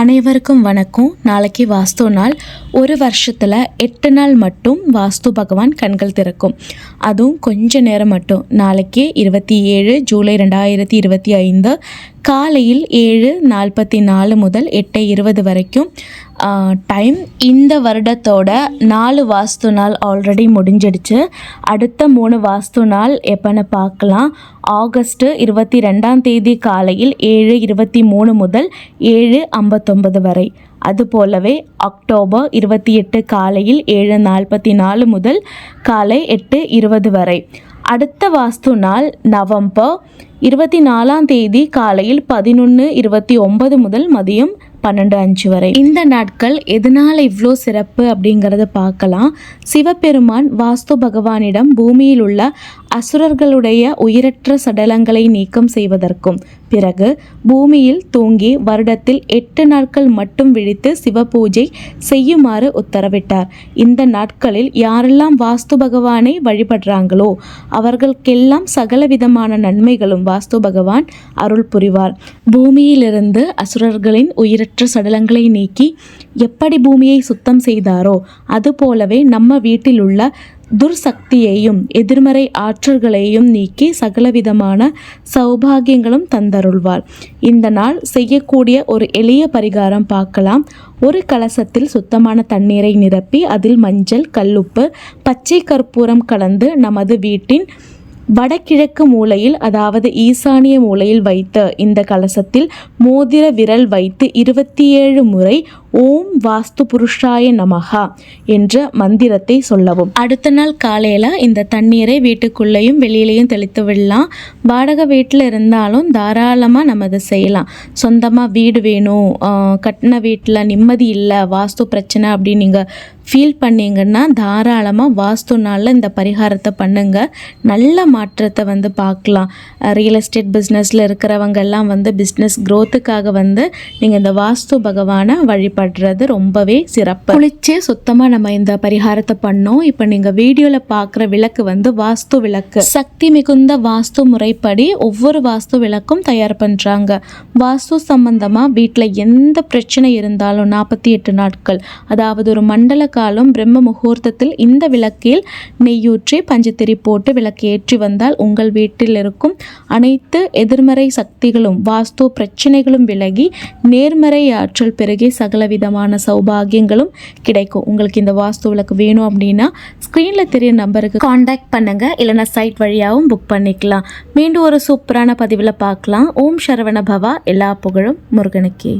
அனைவருக்கும் வணக்கம். நாளைக்கு வாஸ்து நாள். ஒரு வருஷத்தில் 8 நாள் மட்டும் வாஸ்து பகவான் கண்கள் திறக்கும். அதுவும் கொஞ்ச நேரம் மட்டும். நாளைக்கு 27 ஜூலை 2025 காலையில் 7:44 முதல் 8:20 வரைக்கும் டைம். இந்த வருடத்தோட 4 வாஸ்து நாள் ஆல்ரெடி முடிஞ்சிடுச்சு. அடுத்த 3 வாஸ்து நாள் எப்போன்னு பார்க்கலாம். ஆகஸ்ட் 22ஆம் தேதி காலையில் 7:23 முதல் 7:59 வரை. அதுபோலவே அக்டோபர் 28 காலையில் 7:44 முதல் காலை 8:20 வரை. அடுத்த வாஸ்து நாள் நவம்பர் 24ஆம் தேதி காலையில் 11:29 முதல் மதியம் 12:05 வரை. இந்த நாட்கள் எதனால் இவ்வளோ சிறப்பு அப்படிங்கிறத பார்க்கலாம். சிவபெருமான் வாஸ்து பகவானிடம் பூமியில் உள்ள அசுரர்களுடைய உயிரற்ற சடலங்களை நீக்கம் செய்வதற்கும் பிறகு பூமியில் தூங்கி வருடத்தில் 8 நாட்கள் மட்டும் விழித்து சிவ பூஜை செய்யுமாறு உத்தரவிட்டார். இந்த நாட்களில் யாரெல்லாம் வாஸ்து பகவானை வழிபடுறாங்களோ அவர்களுக்கெல்லாம் சகல விதமான நன்மைகளும் வாஸ்து பகவான் அருள் புரிவார். பூமியிலிருந்து அசுரர்களின் உயிரற்ற சடலங்களை நீக்கி எப்படி பூமியை சுத்தம் செய்தாரோ அதுபோலவே நம்ம வீட்டில் உள்ள துர்சக்தியையும் எதிர்மறை ஆற்றல்களையும் நீக்கி சகலவிதமான சௌபாகியங்களும் தந்தருள்வார். இந்த நாள் செய்யக்கூடிய ஒரு எளிய பரிகாரம் பார்க்கலாம். ஒரு கலசத்தில் சுத்தமான தண்ணீரை நிரப்பி அதில் மஞ்சள், கல்லுப்பு, பச்சை கற்பூரம் கலந்து நமது வீட்டின் வடகிழக்கு மூலையில், அதாவது ஈசானிய மூலையில் வைத்த இந்த கலசத்தில் மோதிர விரல் வைத்து 27 முறை ஓம் வாஸ்து புருஷாய நமஹா என்ற மந்திரத்தை சொல்லவும். அடுத்த நாள் காலையில் இந்த தண்ணீரை வீட்டுக்குள்ளேயும் வெளியிலையும் தெளித்து விடலாம். வாடகை வீட்டில் இருந்தாலும் தாராளமாக நம்ம அதை செய்யலாம். சொந்தமாக வீடு வேணும், கட்டின வீட்டில் நிம்மதி இல்லை, வாஸ்து பிரச்சனை அப்படின்னு நீங்கள் ஃபீல் பண்ணிங்கன்னா தாராளமாக வாஸ்து நாளில் இந்த பரிகாரத்தை பண்ணுங்கள். நல்ல மாற்றத்தை பார்க்கலாம். ரியல் எஸ்டேட் பிஸ்னஸில் இருக்கிறவங்கெல்லாம் பிஸ்னஸ் க்ரோத்துக்காக நீங்கள் இந்த வாஸ்து பகவானை வழிபடுறது ரொம்பவே சிறப்பு. குளிச்சு சுத்தமாக நம்ம இந்த பரிகாரத்தை பண்ணோம். இப்போ நீங்கள் வீடியோவில் பார்க்குற விளக்கு வாஸ்து விளக்கு. சக்தி மிகுந்த வாஸ்து முறைப்படி ஒவ்வொரு வாஸ்து விளக்கும் தயார் பண்ணுறாங்க. வாஸ்து சம்பந்தமாக வீட்டில் எந்த பிரச்சனை இருந்தாலும் 48 நாட்கள், அதாவது ஒரு மண்டல காலம் பிரம்ம முகூர்த்தத்தில் இந்த விளக்கில் நெய்யூற்றி பஞ்சத்திரி போட்டு விளக்கு ஏற்றி வந்தால் உங்கள் வீட்டில் இருக்கும் அனைத்து எதிர்மறை சக்திகளும் வாஸ்து பிரச்சனைகளும் விலகி நேர்மறை ஆற்றல் பெருகி சகலவிதமான சௌபாகியங்களும் கிடைக்கும். உங்களுக்கு இந்த வாஸ்து விளக்கு வேணும் அப்படின்னா ஸ்க்ரீனில் தெரிய நம்பருக்கு காண்டாக்ட் பண்ணுங்க, இல்லைனா சைட் வழியாகவும் புக் பண்ணிக்கலாம். மீண்டும் ஒரு சூப்பரான பதிவில் பார்க்கலாம். ஓம் சரவண பவா. எல்லா புகழும் முருகனுக்கே.